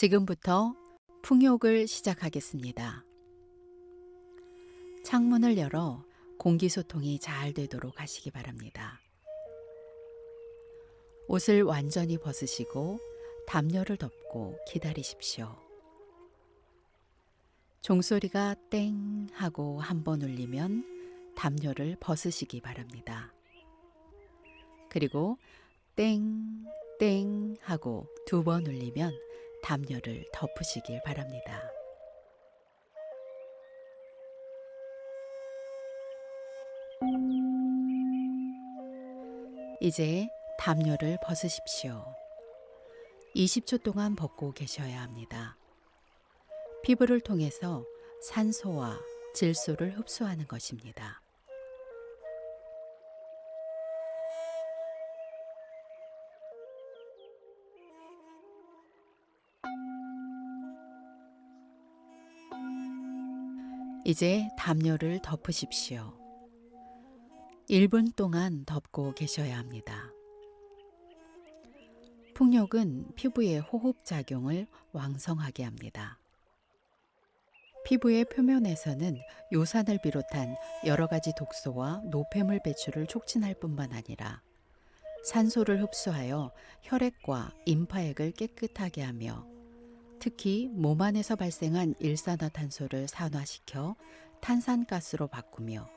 지금부터 풍욕을 시작하겠습니다. 창문을 열어 공기 소통이 잘 되도록 하시기 바랍니다. 옷을 완전히 벗으시고 담요를 덮고 기다리십시오. 종소리가 땡 하고 한 번 울리면 담요를 벗으시기 바랍니다. 그리고 땡, 땡 하고 두 번 울리면 담요를 덮으시길 바랍니다. 이제 담요를 벗으십시오. 20초 동안 벗고 계셔야 합니다. 피부를 통해서 산소와 질소를 흡수하는 것입니다. 이제 담요를 덮으십시오. 1분 동안 덮고 계셔야 합니다. 풍욕은 피부의 호흡작용을 왕성하게 합니다. 피부의 표면에서는 요산을 비롯한 여러 가지 독소와 노폐물 배출을 촉진할 뿐만 아니라 산소를 흡수하여 혈액과 임파액을 깨끗하게 하며 특히 몸 안에서 발생한 일산화탄소를 산화시켜 탄산가스로 바꾸며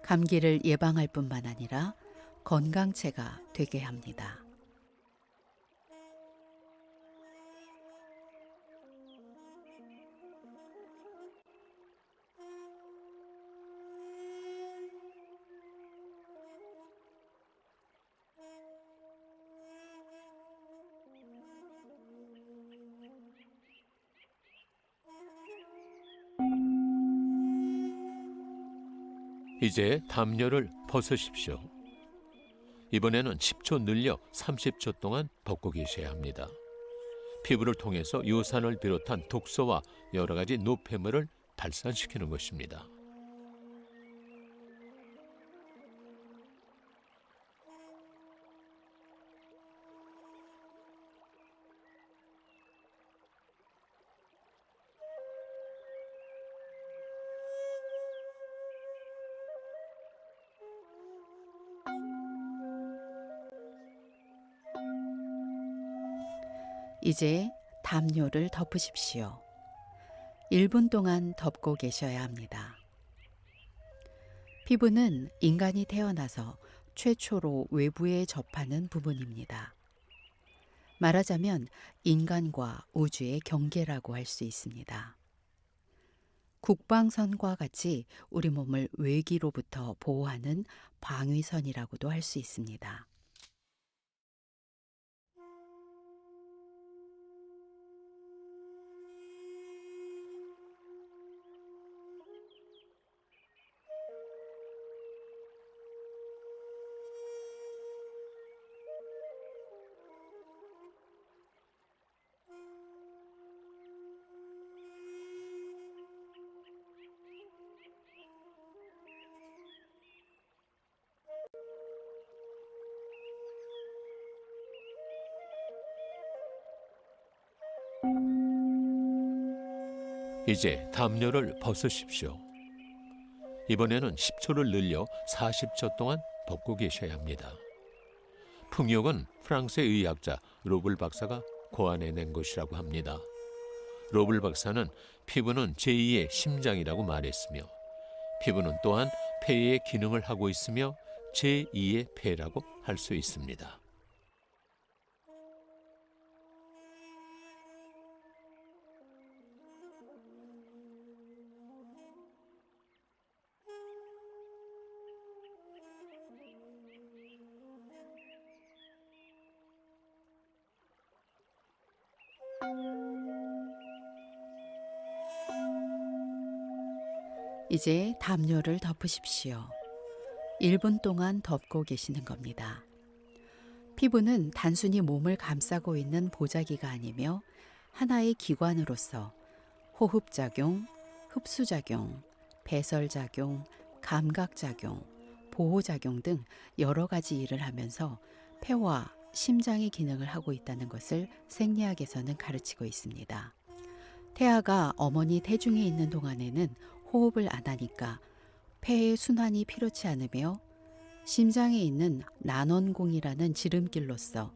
감기를 예방할 뿐만 아니라 건강체가 되게 합니다. 이제 담요를 벗으십시오. 이번에는 10초 늘려 30초 동안 벗고 계셔야 합니다. 피부를 통해서 요산을 비롯한 독소와 여러 가지 노폐물을 발산시키는 것입니다. 이제 담요를 덮으십시오. 1분 동안 덮고 계셔야 합니다. 피부는 인간이 태어나서 최초로 외부에 접하는 부분입니다. 말하자면 인간과 우주의 경계라고 할 수 있습니다. 국방선과 같이 우리 몸을 외기로부터 보호하는 방위선이라고도 할 수 있습니다. 이제 담요를 벗으십시오. 이번에는 10초를 늘려 40초 동안 벗고 계셔야 합니다. 풍욕은 프랑스의 의학자 로블 박사가 고안해낸 것이라고 합니다. 로블 박사는 피부는 제2의 심장이라고 말했으며 피부는 또한 폐의 기능을 하고 있으며 제2의 폐라고 할 수 있습니다. 이제 담요를 덮으십시오. 1분 동안 덮고 계시는 겁니다. 피부는 단순히 몸을 감싸고 있는 보자기가 아니며 하나의 기관으로서 호흡작용, 흡수작용, 배설작용, 감각작용, 보호작용 등 여러 가지 일을 하면서 폐와 심장의 기능을 하고 있다는 것을 생리학에서는 가르치고 있습니다. 태아가 어머니 태중에 있는 동안에는 호흡을 안 하니까 폐의 순환이 필요치 않으며 심장에 있는 난원공이라는 지름길로서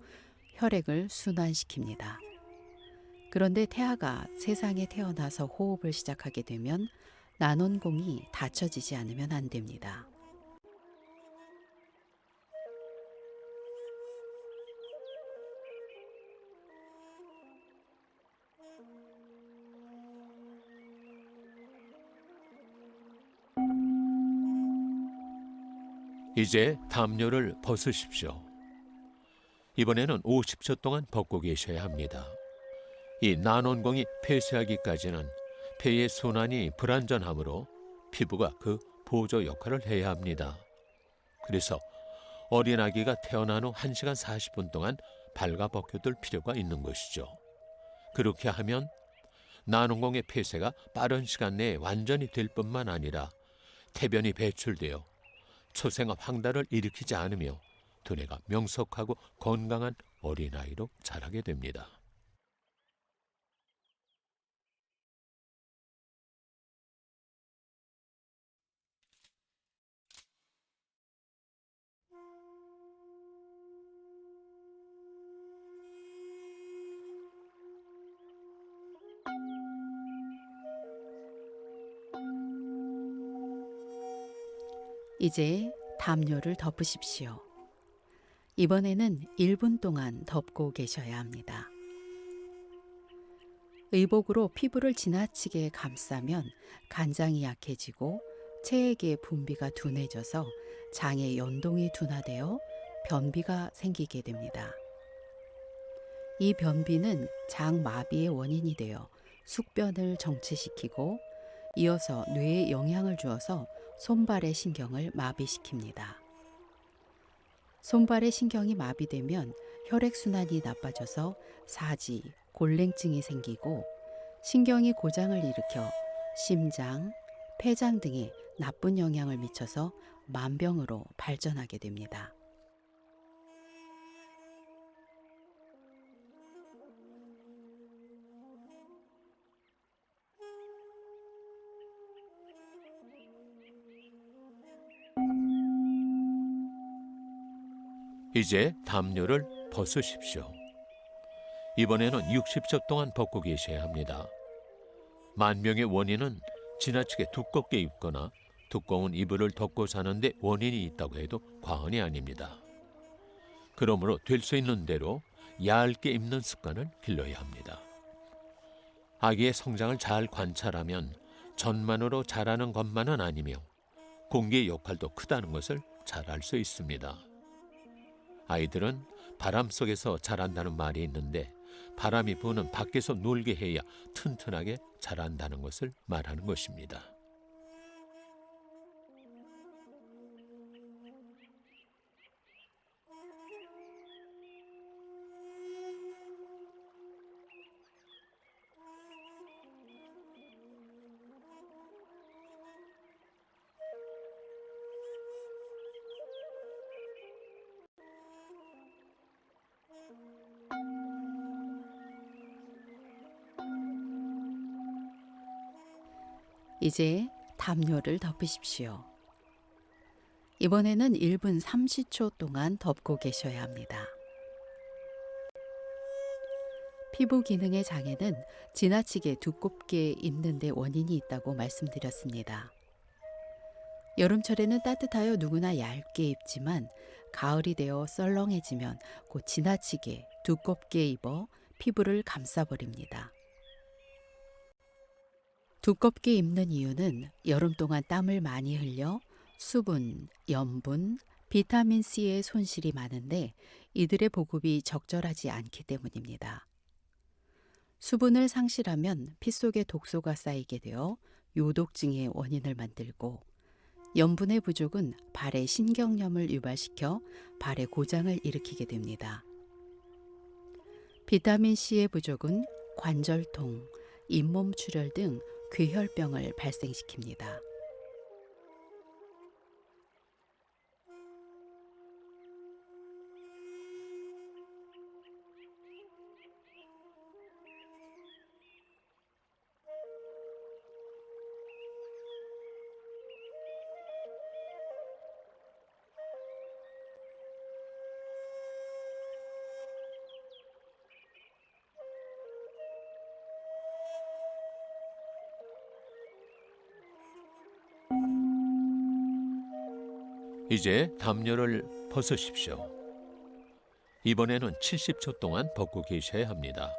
혈액을 순환시킵니다. 그런데 태아가 세상에 태어나서 호흡을 시작하게 되면 난원공이 닫혀지지 않으면 안 됩니다. 이제 담요를 벗으십시오. 이번에는 50초 동안 벗고 계셔야 합니다. 이 난원공이 폐쇄하기까지는 폐의 순환이 불완전하므로 피부가 그 보조 역할을 해야 합니다. 그래서 어린아기가 태어난 후 1시간 40분 동안 발가 벗겨둘 필요가 있는 것이죠. 그렇게 하면 난원공의 폐쇄가 빠른 시간 내에 완전히 될 뿐만 아니라 태변이 배출되어 초생아 황달을 일으키지 않으며 두뇌가 명석하고 건강한 어린아이로 자라게 됩니다. 이제 담요를 덮으십시오. 이번에는 1분 동안 덮고 계셔야 합니다. 의복으로 피부를 지나치게 감싸면 간장이 약해지고 체액의 분비가 둔해져서 장의 연동이 둔화되어 변비가 생기게 됩니다. 이 변비는 장마비의 원인이 되어 숙변을 정체시키고 이어서 뇌에 영향을 주어서 손발의 신경을 마비시킵니다. 손발의 신경이 마비되면 혈액순환이 나빠져서 사지, 골랭증이 생기고 신경이 고장을 일으켜 심장, 폐장 등에 나쁜 영향을 미쳐서 만병으로 발전하게 됩니다. 이제 담요를 벗으십시오. 이번에는 60초 동안 벗고 계셔야 합니다. 만병의 원인은 지나치게 두껍게 입거나 두꺼운 이불을 덮고 사는데 원인이 있다고 해도 과언이 아닙니다. 그러므로 될 수 있는 대로 얇게 입는 습관을 길러야 합니다. 아기의 성장을 잘 관찰하면 전만으로 자라는 것만은 아니며 공기의 역할도 크다는 것을 잘 알 수 있습니다. 아이들은 바람 속에서 자란다는 말이 있는데 바람이 부는 밖에서 놀게 해야 튼튼하게 자란다는 것을 말하는 것입니다. 이제 담요를 덮으십시오. 이번에는 1분 30초 동안 덮고 계셔야 합니다. 피부 기능의 장애는 지나치게 두껍게 입는 데 원인이 있다고 말씀드렸습니다. 여름철에는 따뜻하여 누구나 얇게 입지만 가을이 되어 썰렁해지면 곧 지나치게 두껍게 입어 피부를 감싸버립니다. 두껍게 입는 이유는 여름 동안 땀을 많이 흘려 수분, 염분, 비타민C의 손실이 많은데 이들의 보급이 적절하지 않기 때문입니다. 수분을 상실하면 피 속에 독소가 쌓이게 되어 요독증의 원인을 만들고 염분의 부족은 발의 신경염을 유발시켜 발의 고장을 일으키게 됩니다. 비타민C의 부족은 관절통, 잇몸 출혈 등 괴혈병을 발생시킵니다. 이제 담요를 벗으십시오. 이번에는 70초 동안 벗고 계셔야 합니다.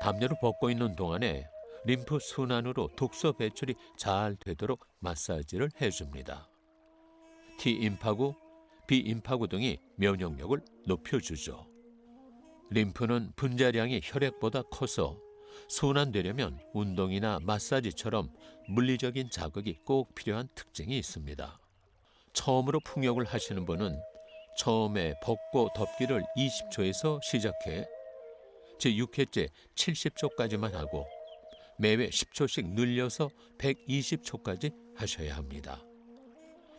담요를 벗고 있는 동안에 림프 순환으로 독소 배출이 잘 되도록 마사지를 해줍니다. T임파구, B임파구 등이 면역력을 높여주죠. 림프는 분자량이 혈액보다 커서 순환되려면 운동이나 마사지처럼 물리적인 자극이 꼭 필요한 특징이 있습니다. 처음으로 풍욕을 하시는 분은 처음에 벗고 덮기를 20초에서 시작해 제6회째 70초까지만 하고 매회 10초씩 늘려서 120초까지 하셔야 합니다.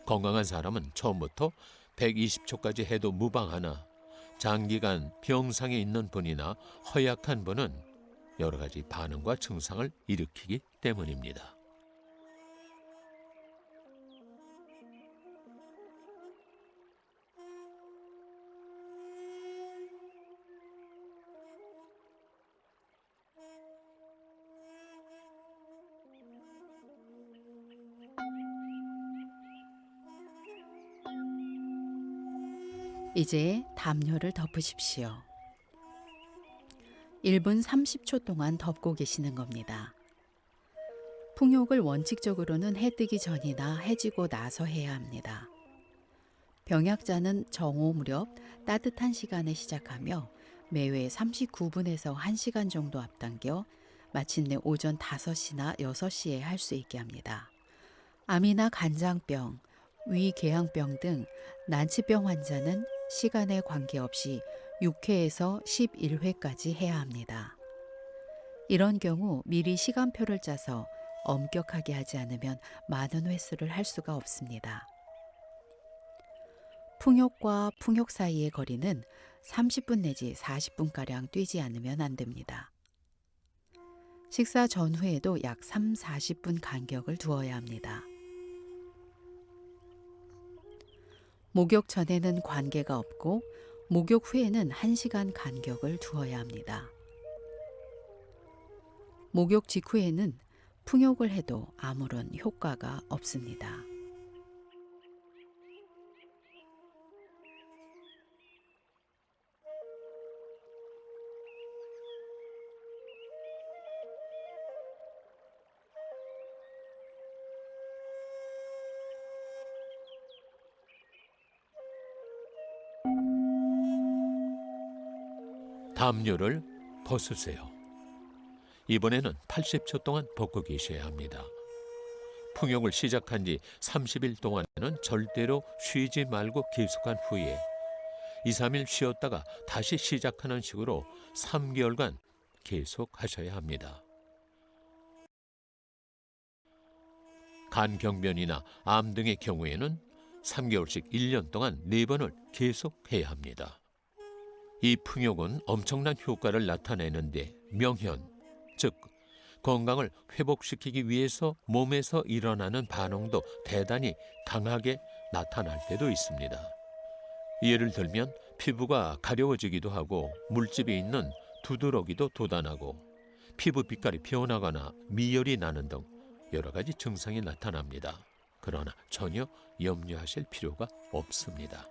건강한 사람은 처음부터 120초까지 해도 무방하나 장기간 병상에 있는 분이나 허약한 분은 여러 가지 반응과 증상을 일으키기 때문입니다. 이제 담요를 덮으십시오. 1분 30초 동안 덮고 계시는 겁니다. 풍욕을 원칙적으로는 해 뜨기 전이나 해지고 나서 해야 합니다. 병약자는 정오 무렵 따뜻한 시간에 시작하며 매회 39분에서 1시간 정도 앞당겨 마침내 오전 5시나 6시에 할 수 있게 합니다. 암이나 간장병, 위궤양병 등 난치병 환자는 시간에 관계없이 6회에서 11회까지 해야 합니다. 이런 경우 미리 시간표를 짜서 엄격하게 하지 않으면 많은 횟수를 할 수가 없습니다. 풍욕과 풍욕 사이의 거리는 30분 내지 40분가량 뛰지 않으면 안 됩니다. 식사 전후에도 약 3, 40분 간격을 두어야 합니다. 목욕 전에는 관계가 없고 목욕 후에는 1시간 간격을 두어야 합니다. 목욕 직후에는 풍욕을 해도 아무런 효과가 없습니다. 담요를 벗으세요. 이번에는 80초 동안 벗고 계셔야 합니다. 풍욕을 시작한 지 30일 동안은 절대로 쉬지 말고 계속한 후에 2, 3일 쉬었다가 다시 시작하는 식으로 3개월간 계속 하셔야 합니다. 간경변이나 암 등의 경우에는 3개월씩 1년 동안 4번을 계속해야 합니다. 이 풍욕은 엄청난 효과를 나타내는데 명현, 즉 건강을 회복시키기 위해서 몸에서 일어나는 반응도 대단히 강하게 나타날 때도 있습니다. 예를 들면 피부가 가려워지기도 하고 물집이 있는 두드러기도 돋아나고 피부 빛깔이 변하거나 미열이 나는 등 여러 가지 증상이 나타납니다. 그러나 전혀 염려하실 필요가 없습니다.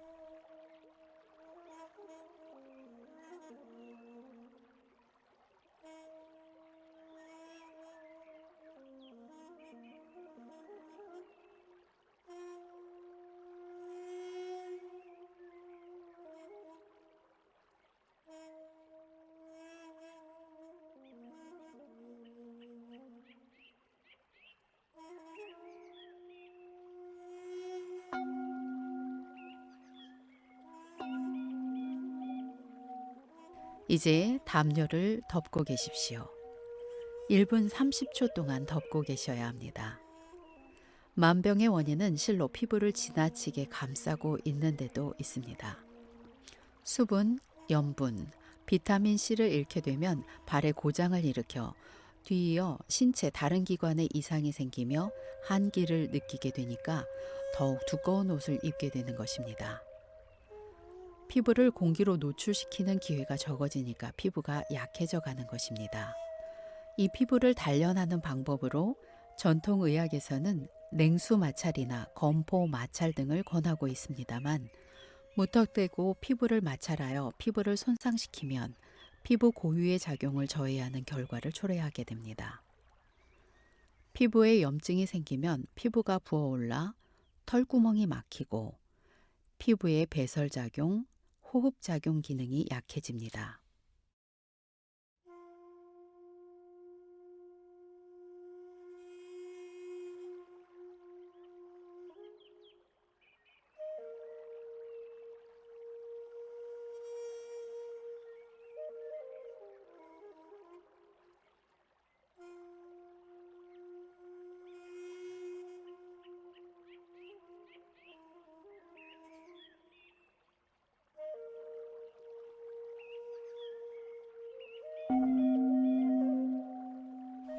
이제 담요를 덮고 계십시오. 1분 30초 동안 덮고 계셔야 합니다. 만병의 원인은 실로 피부를 지나치게 감싸고 있는 데도 있습니다. 수분, 염분, 비타민C를 잃게 되면 발에 고장을 일으켜 뒤이어 신체 다른 기관에 이상이 생기며 한기를 느끼게 되니까 더욱 두꺼운 옷을 입게 되는 것입니다. 피부를 공기로 노출시키는 기회가 적어지니까 피부가 약해져 가는 것입니다. 이 피부를 단련하는 방법으로 전통의학에서는 냉수 마찰이나 건포 마찰 등을 권하고 있습니다만 무턱대고 피부를 마찰하여 피부를 손상시키면 피부 고유의 작용을 저해야 하는 결과를 초래하게 됩니다. 피부에 염증이 생기면 피부가 부어올라 털구멍이 막히고 피부의 배설작용, 호흡작용 기능이 약해집니다.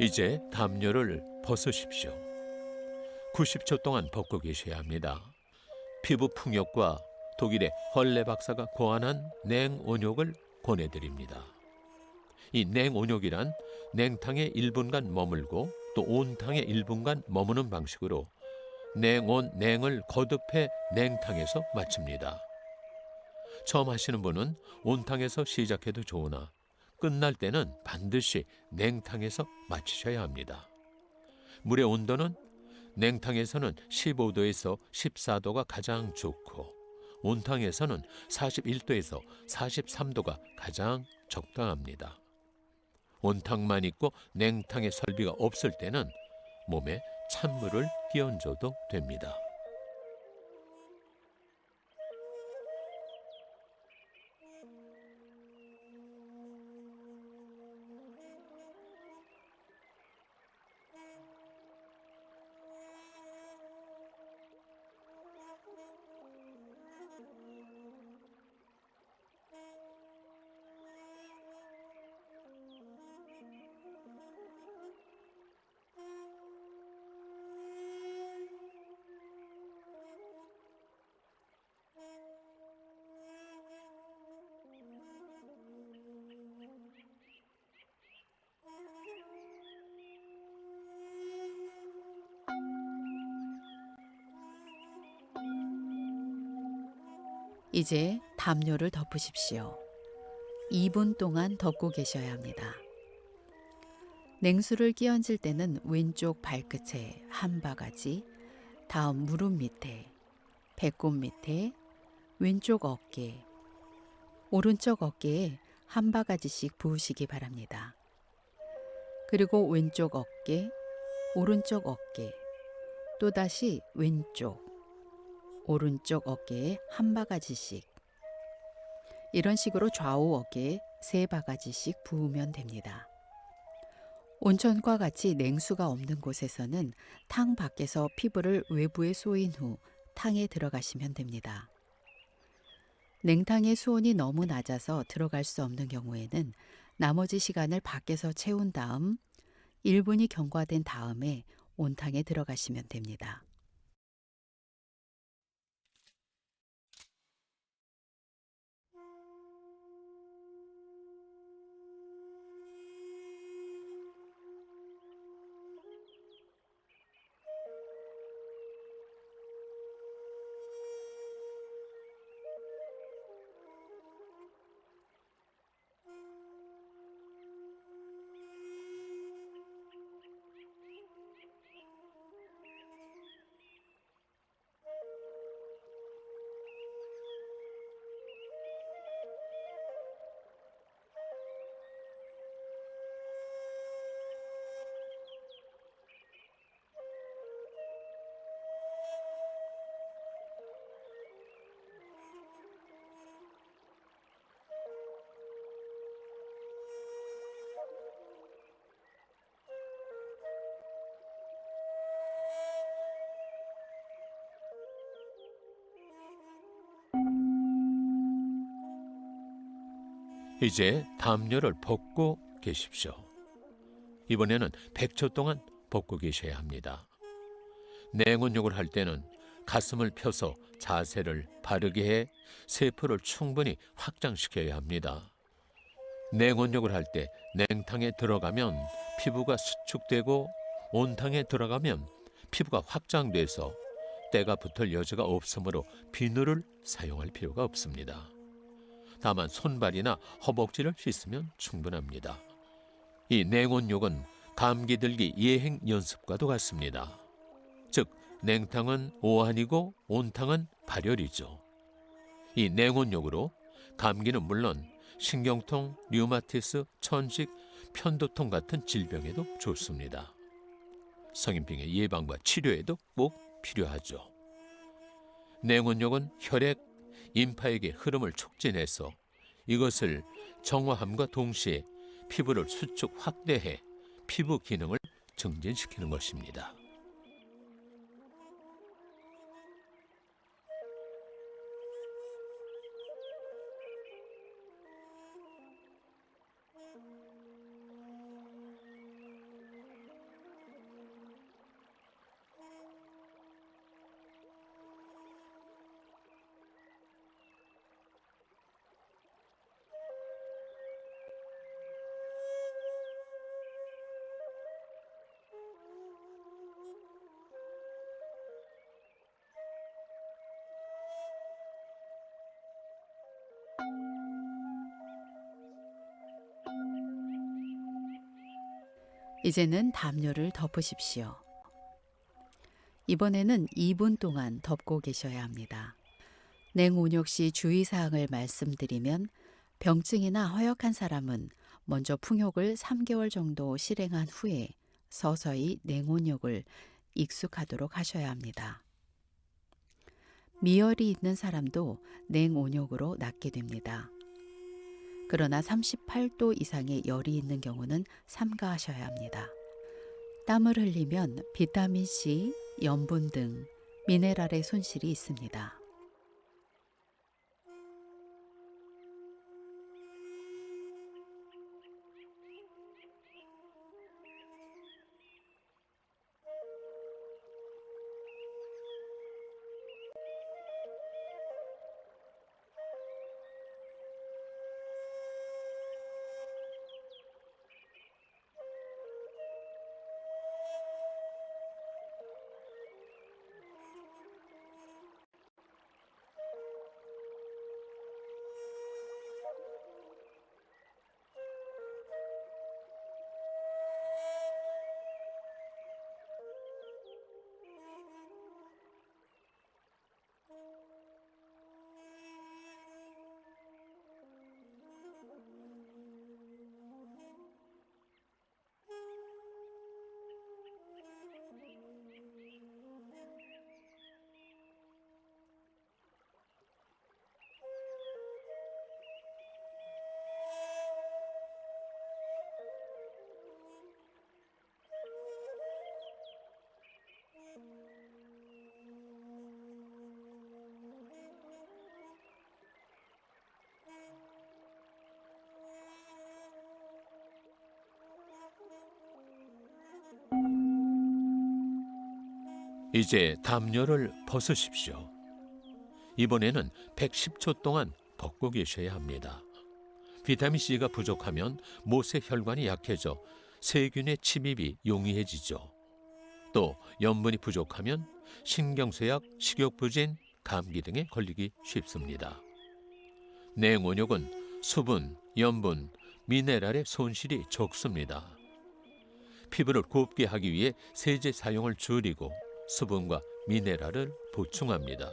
이제 담요를 벗으십시오. 90초 동안 벗고 계셔야 합니다. 피부 풍욕과 독일의 헐레 박사가 고안한 냉온욕을 권해드립니다. 이 냉온욕이란 냉탕에 1분간 머물고 또 온탕에 1분간 머무는 방식으로 냉온, 냉을 거듭해 냉탕에서 마칩니다. 처음 하시는 분은 온탕에서 시작해도 좋으나 끝날 때는 반드시 냉탕에서 마치셔야 합니다. 물의 온도는 냉탕에서는 15도에서 14도가 가장 좋고 온탕에서는 41도에서 43도가 가장 적당합니다. 온탕만 있고 냉탕의 설비가 없을 때는 몸에 찬물을 끼얹어도 됩니다. 이제 담요를 덮으십시오. 2분 동안 덮고 계셔야 합니다. 냉수를 끼얹을 때는 왼쪽 발끝에 한 바가지, 다음 무릎 밑에, 배꼽 밑에, 왼쪽 어깨, 오른쪽 어깨에 한 바가지씩 부으시기 바랍니다. 그리고 왼쪽 어깨, 오른쪽 어깨, 또다시 왼쪽, 오른쪽 어깨에 한 바가지씩. 이런 식으로 좌우 어깨에 3바가지씩 부으면 됩니다. 온천과 같이 냉수가 없는 곳에서는 탕 밖에서 피부를 외부에 쏘인 후 탕에 들어가시면 됩니다. 냉탕의 수온이 너무 낮아서 들어갈 수 없는 경우에는 나머지 시간을 밖에서 채운 다음 1분이 경과된 다음에 온탕에 들어가시면 됩니다. 이제 담요를 벗고 계십시오. 이번에는 100초 동안 벗고 계셔야 합니다. 냉온욕을 할 때는 가슴을 펴서 자세를 바르게 해 세포를 충분히 확장시켜야 합니다. 냉온욕을 할 때 냉탕에 들어가면 피부가 수축되고 온탕에 들어가면 피부가 확장돼서 때가 붙을 여지가 없으므로 비누를 사용할 필요가 없습니다. 다만 손발이나 허벅지를 씻으면 충분합니다. 이 냉온욕은 감기 들기 예행 연습과도 같습니다. 즉 냉탕은 오한이고 온탕은 발열이죠. 이 냉온욕으로 감기는 물론 신경통, 류마티스, 천식, 편도통 같은 질병에도 좋습니다. 성인병의 예방과 치료에도 꼭 필요하죠. 냉온욕은 혈액, 임파액의 흐름을 촉진해서 이것을 정화함과 동시에 피부를 수축 확대해 피부 기능을 증진시키는 것입니다. 이제는 담요를 덮으십시오. 이번에는 2분 동안 덮고 계셔야 합니다. 냉온욕 시 주의사항을 말씀드리면 병증이나 허약한 사람은 먼저 풍욕을 3개월 정도 실행한 후에 서서히 냉온욕을 익숙하도록 하셔야 합니다. 미열이 있는 사람도 냉온욕으로 낫게 됩니다. 그러나 38도 이상의 열이 있는 경우는 삼가하셔야 합니다. 땀을 흘리면 비타민C, 염분 등 미네랄의 손실이 있습니다. 이제 담요를 벗으십시오. 이번에는 110초 동안 벗고 계셔야 합니다. 비타민C가 부족하면 못의 혈관이 약해져 세균의 침입이 용이해지죠. 또 염분이 부족하면 신경쇠약, 식욕부진, 감기 등에 걸리기 쉽습니다. 냉온욕은 수분, 염분, 미네랄의 손실이 적습니다. 피부를 곱게 하기 위해 세제 사용을 줄이고 수분과 미네랄을 보충합니다.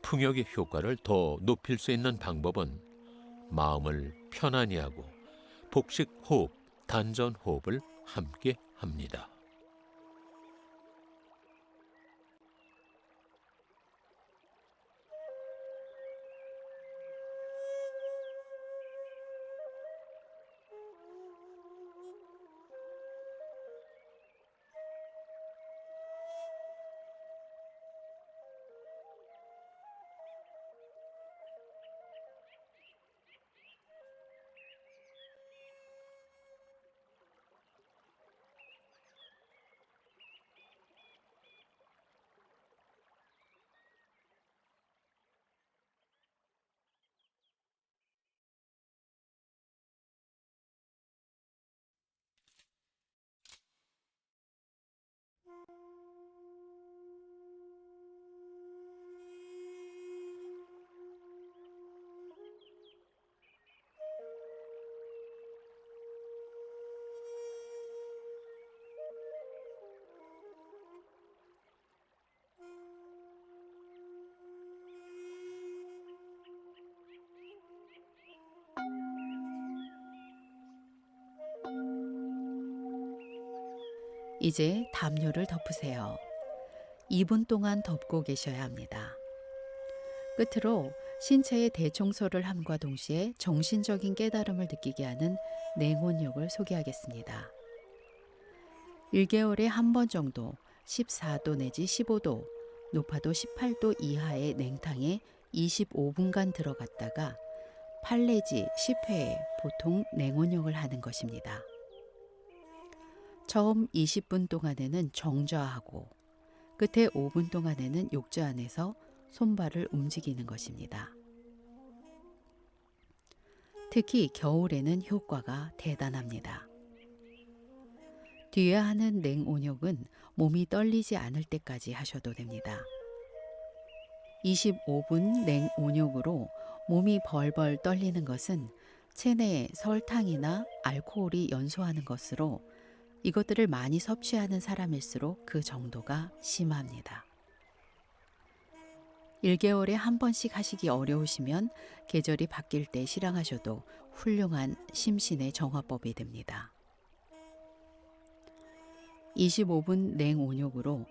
풍욕의 효과를 더 높일 수 있는 방법은 마음을 편안히 하고 복식 호흡, 단전 호흡을 함께 합니다. 이제 담요를 덮으세요. 2분 동안 덮고 계셔야 합니다. 끝으로 신체의 대청소를 함과 동시에 정신적인 깨달음을 느끼게 하는 냉온욕을 소개하겠습니다. 1개월에 한 번 정도 14도 내지 15도, 높아도 18도 이하의 냉탕에 25분간 들어갔다가 8 내지 10회 보통 냉온욕을 하는 것입니다. 처음 20분 동안에는 정좌하고 끝에 5분 동안에는 욕조 안에서 손발을 움직이는 것입니다. 특히 겨울에는 효과가 대단합니다. 뒤에 하는 냉온욕은 몸이 떨리지 않을 때까지 하셔도 됩니다. 25분 냉온욕으로 몸이 벌벌 떨리는 것은 체내에 설탕이나 알코올이 연소하는 것으로 이것들을 많이 섭취하는 사람일수록 그 정도가 심합니다. 1개월에 한 번씩 하시기 어려우시면 계절이 바뀔 때 실행하셔도 훌륭한 심신의 정화법이 됩니다. 25분 냉온욕으로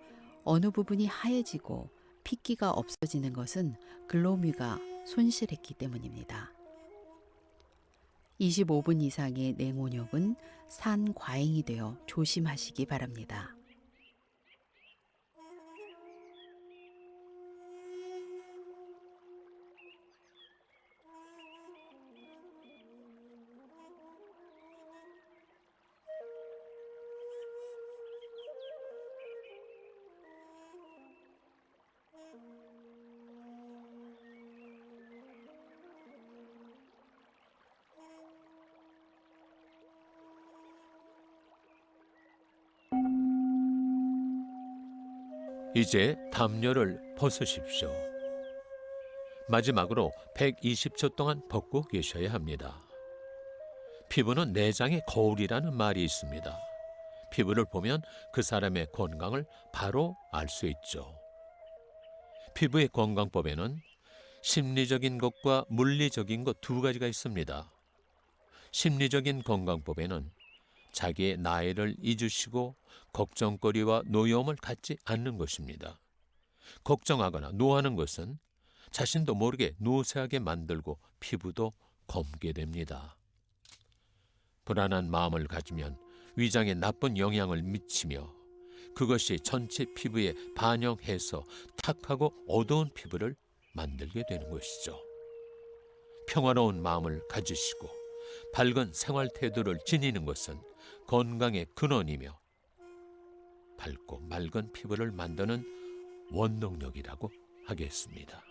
어느 부분이 하얘지고 핏기가 없어지는 것은 글로뮤가 손실했기 때문입니다. 25분 이상의 냉온욕은 산과잉이 되어 조심하시기 바랍니다. 이제 담요를 벗으십시오. 마지막으로 120초 동안 벗고 계셔야 합니다. 피부는 내장의 거울이라는 말이 있습니다. 피부를 보면 그 사람의 건강을 바로 알 수 있죠. 피부의 건강법에는 심리적인 것과 물리적인 것 두 가지가 있습니다. 심리적인 건강법에는 자기의 나이를 잊으시고 걱정거리와 노여움을 갖지 않는 것입니다. 걱정하거나 노하는 것은 자신도 모르게 노쇠하게 만들고 피부도 검게 됩니다. 불안한 마음을 가지면 위장에 나쁜 영향을 미치며 그것이 전체 피부에 반영해서 탁하고 어두운 피부를 만들게 되는 것이죠. 평화로운 마음을 가지시고 밝은 생활 태도를 지니는 것은 건강의 근원이며 밝고 맑은 피부를 만드는 원동력이라고 하겠습니다.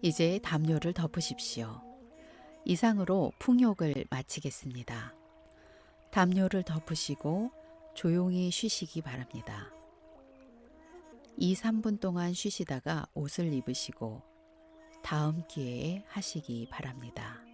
이제 담요를 덮으십시오. 이상으로 풍욕을 마치겠습니다. 담요를 덮으시고 조용히 쉬시기 바랍니다. 2, 3분 동안 쉬시다가 옷을 입으시고 다음 기회에 하시기 바랍니다.